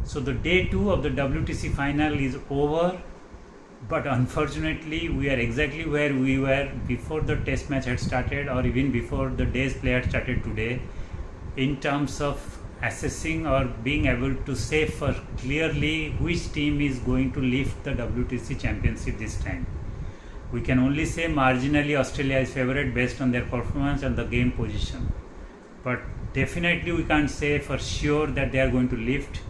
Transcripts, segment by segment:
So the day 2 of the WTC final is over, but unfortunately we are exactly where we were before the test match had started, or even before the day's play had started today, in terms of assessing or being able to say for clearly which team is going to lift the WTC championship this time. We can only say marginally Australia is favourite based on their performance and the game position, but definitely we can't say for sure that they are going to lift,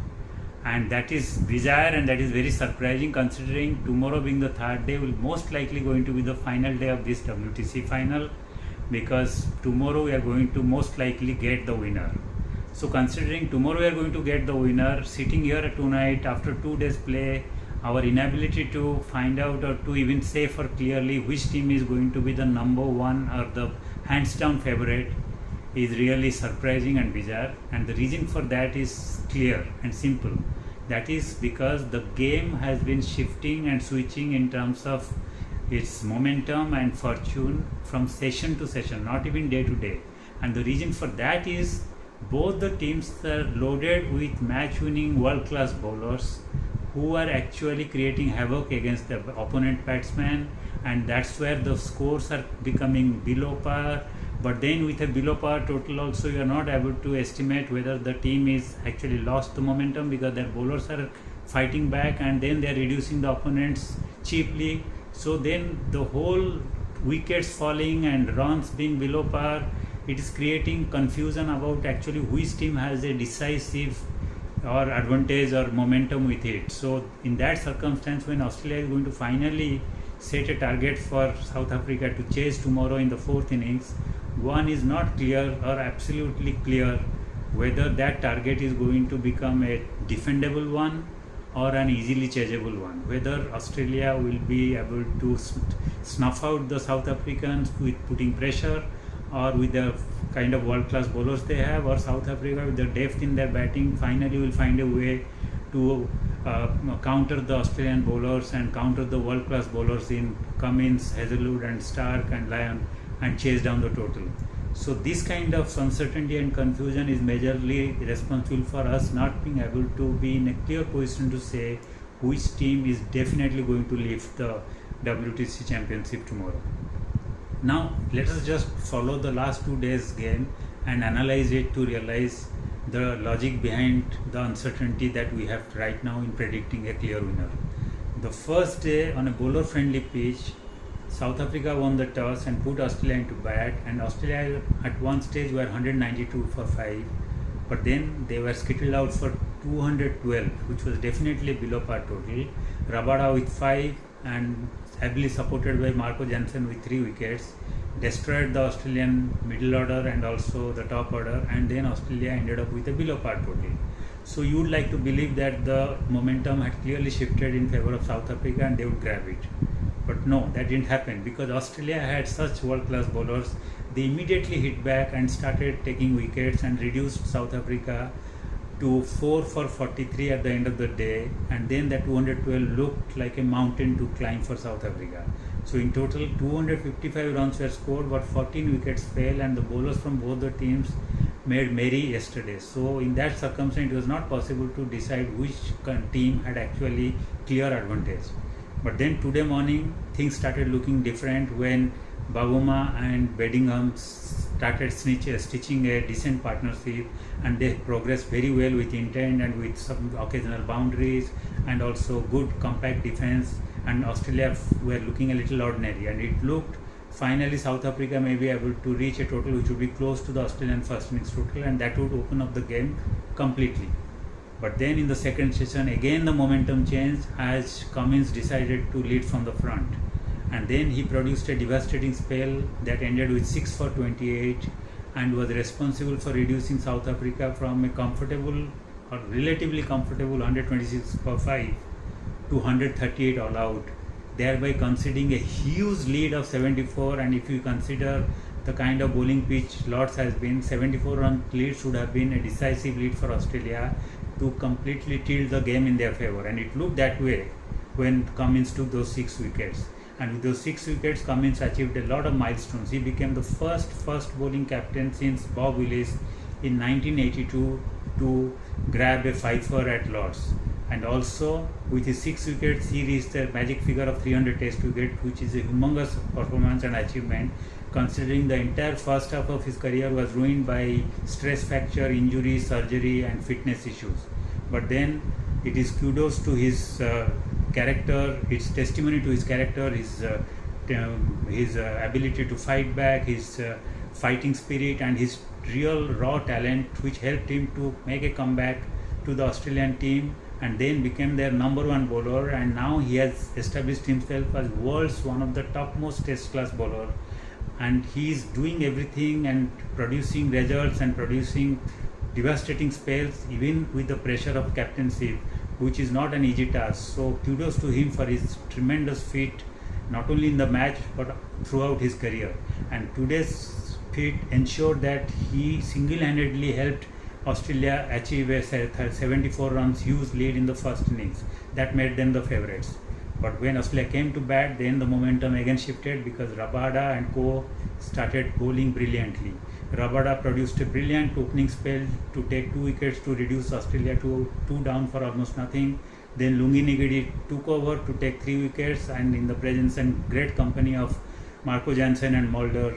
and that is bizarre and that is very surprising, considering tomorrow being the third day will most likely going to be the final day of this WTC final, because tomorrow we are going to most likely get the winner. So considering tomorrow we are going to get the winner, sitting here tonight after 2 days play, our inability to find out or to even say for clearly which team is going to be the number one or the hands down favorite is really surprising and bizarre. And the reason for that is clear and simple. That is because the game has been shifting and switching in terms of its momentum and fortune from session to session, not even day to day. And the reason for that is both the teams are loaded with match-winning world-class bowlers who are actually creating havoc against the opponent batsmen, and that's where the scores are becoming below par. But then with a below par total also, you are not able to estimate whether the team is actually lost the momentum, because their bowlers are fighting back and then they are reducing the opponents cheaply. So then the whole wickets falling and runs being below par, it is creating confusion about actually which team has a decisive or advantage or momentum with it. So in that circumstance, when Australia is going to finally set a target for South Africa to chase tomorrow in the 4th innings, one is not clear or absolutely clear whether that target is going to become a defendable one or an easily chaseable one, whether Australia will be able to snuff out the South Africans with putting pressure, or with the kind of world-class bowlers they have, or South Africa with the depth in their batting finally will find a way to counter the Australian bowlers and counter the world-class bowlers in Cummins, Hazelwood and Stark and Lyon, and chase down the total. So this kind of uncertainty and confusion is majorly responsible for us not being able to be in a clear position to say which team is definitely going to lift the WTC championship tomorrow. Now let us just follow the last 2 days game and analyze it to realize the logic behind the uncertainty that we have right now in predicting a clear winner. The first day on a bowler friendly pitch, South Africa won the toss and put Australia into bat, and Australia at one stage were 192 for 5, but then they were skittled out for 212, which was definitely below par total. Rabada with 5 and heavily supported by Marco Jansen with 3 wickets destroyed the Australian middle order and also the top order, and then Australia ended up with a below par total. So you would like to believe that the momentum had clearly shifted in favor of South Africa and they would grab it. But no, that didn't happen, because Australia had such world-class bowlers. They immediately hit back and started taking wickets and reduced South Africa to 4 for 43 at the end of the day, and then that 212 looked like a mountain to climb for South Africa. So in total 255 runs were scored, but 14 wickets fell, and the bowlers from both the teams made merry yesterday. So in that circumstance it was not possible to decide which team had actually clear advantage. But then today morning things started looking different when Baguma and Bedingham started stitching a decent partnership, and they progressed very well with intent and with some occasional boundaries and also good compact defense, and Australia were looking a little ordinary, and it looked finally South Africa may be able to reach a total which would be close to the Australian first innings total, and that would open up the game completely. But then in the second session again the momentum changed as Cummins decided to lead from the front, and then he produced a devastating spell that ended with 6 for 28 and was responsible for reducing South Africa from a comfortable or relatively comfortable 126 for 5 to 138 all out, thereby conceding a huge lead of 74. And if you consider the kind of bowling pitch Lord's has been, 74 run lead should have been a decisive lead for Australia to completely tilt the game in their favour, and it looked that way when Cummins took those 6 wickets. And with those 6 wickets, Cummins achieved a lot of milestones. He became the first bowling captain since Bob Willis in 1982 to grab a fifer at Lord's. And also with his 6 wickets he reached the magic figure of 300 test wicket, which is a humongous performance and achievement considering the entire first half of his career was ruined by stress fracture, injury, surgery and fitness issues. But then it is kudos to his character, it's testimony to his character, his ability to fight back, his fighting spirit and his real raw talent, which helped him to make a comeback to the Australian team and then became their number 1 bowler. And now he has established himself as world's one of the topmost test class bowler, and he is doing everything and producing results and producing devastating spells even with the pressure of captaincy, which is not an easy task. So kudos to him for his tremendous feat, not only in the match but throughout his career. And today's feat ensured that he single-handedly helped Australia achieve a 74 runs huge lead in the first innings. That made them the favourites. But when Australia came to bat, then the momentum again shifted because Rabada and co started bowling brilliantly. Rabada produced a brilliant opening spell to take 2 wickets to reduce Australia to 2 down for almost nothing. Then Lungi Nigiri took over to take 3 wickets, and in the presence and great company of Marco Jansen and Mulder,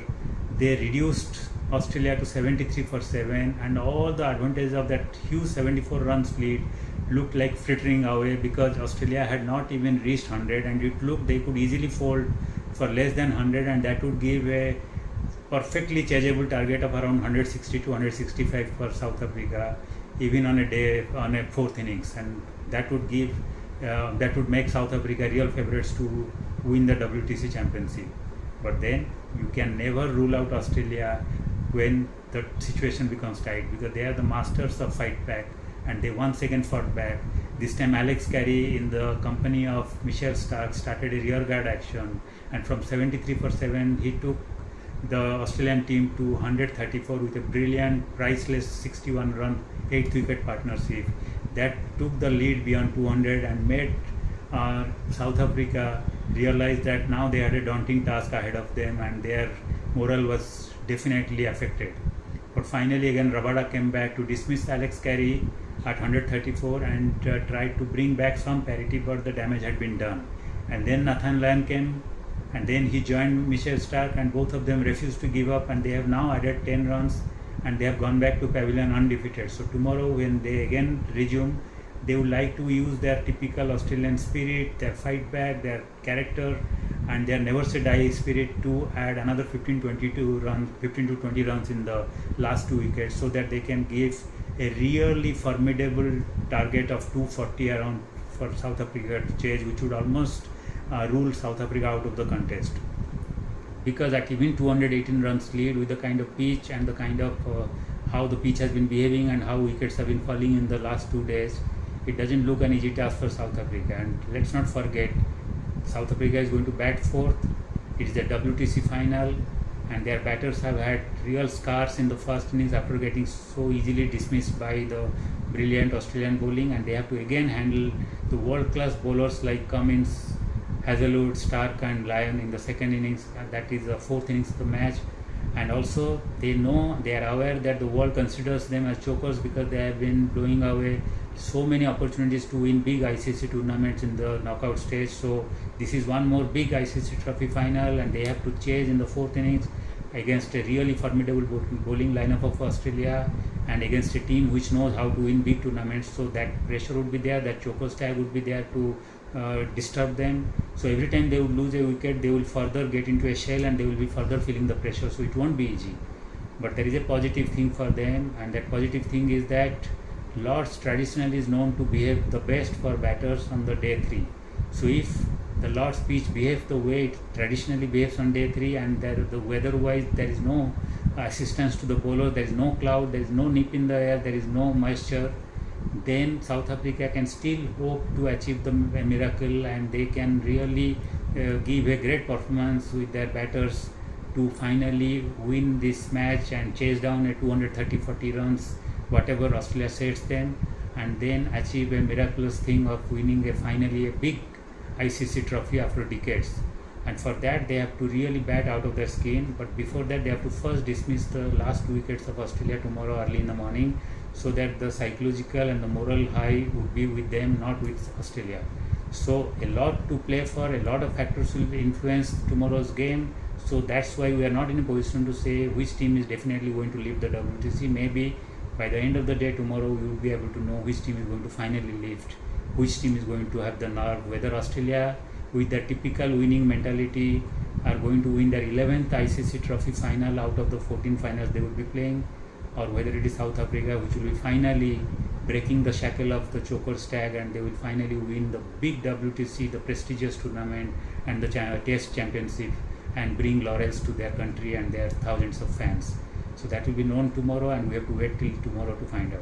they reduced Australia to 73 for 7, and all the advantage of that huge 74 runs lead looked like frittering away because Australia had not even reached 100, and it looked they could easily fold for less than 100, and that would give a perfectly chaseable target of around 160 to 165 for South Africa even on a day on a 4th innings, and that would give that would make South Africa real favourites to win the WTC championship. But then you can never rule out Australia when the situation becomes tight, because they are the masters of fight back, and they once again fought back. This time Alex Carey in the company of Michelle Stark started a rearguard action, and from 73 for 7 he took the Australian team to 134 with a brilliant priceless 61 run 8th wicket partnership that took the lead beyond 200 and made South Africa realize that now they had a daunting task ahead of them and their morale was definitely affected. But finally again Rabada came back to dismiss Alex Carey at 134 and tried to bring back some parity, but the damage had been done. And then Nathan Lyon came, and then he joined Michelle Stark, and both of them refused to give up, and they have now added 10 runs and they have gone back to pavilion undefeated. So tomorrow when they again resume, they would like to use their typical Australian spirit, their fight back, their character and their never say die spirit to add another 15 to 20 runs in the last 2 wickets, so that they can give a really formidable target of 240 around for South Africa to chase, which would almost rule South Africa out of the contest. Because at even 218 runs lead, with the kind of pitch and the kind of how the pitch has been behaving and how wickets have been falling in the last 2 days, it doesn't look an easy task for South Africa. And let's not forget, South Africa is going to bat 4th. It is the WTC final, and their batters have had real scars in the first innings after getting so easily dismissed by the brilliant Australian bowling, and they have to again handle the world-class bowlers like Cummins, Hazelwood, Stark and Lyon in the second innings. That is the 4th innings of the match. And also they are aware that the world considers them as chokers because they have been blowing away so many opportunities to win big ICC tournaments in the knockout stage. So this is one more big ICC trophy final, and they have to chase in the 4th innings against a really formidable bowling lineup of Australia and against a team which knows how to win big tournaments. So that pressure would be there, that choker tag would be there to disturb them. So every time they would lose a wicket, they will further get into a shell and they will be further feeling the pressure. So it won't be easy. But there is a positive thing for them, and that positive thing is that Lord's traditionally is known to behave the best for batters on the day 3. So if the Lord's pitch behaves the way it traditionally behaves on day 3, and the weather-wise there is no assistance to the bowler, there is no cloud, there is no nip in the air, there is no moisture, then South Africa can still hope to achieve a miracle, and they can really give a great performance with their batters to finally win this match and chase down a 230-40 runs, whatever Australia sets them, and then achieve a miraculous thing of winning finally a big ICC trophy after decades. and for that they have to really bat out of their skin. But before that, they have to first dismiss the last 2 wickets of Australia tomorrow early in the morning, so that the psychological and the moral high would be with them, not with Australia. So a lot to play for, a lot of factors will influence tomorrow's game. So that's why we are not in a position to say which team is definitely going to leave the WTC. Maybe by the end of the day tomorrow we will be able to know which team is going to finally lift, which team is going to have the nerve, whether Australia with their typical winning mentality are going to win their 11th ICC trophy final out of the 14 finals they will be playing, or whether it is South Africa which will be finally breaking the shackle of the choker's tag and they will finally win the big WTC, the prestigious tournament and the Test Championship, and bring laurels to their country and their thousands of fans. So that will be known tomorrow, and we have to wait till tomorrow to find out.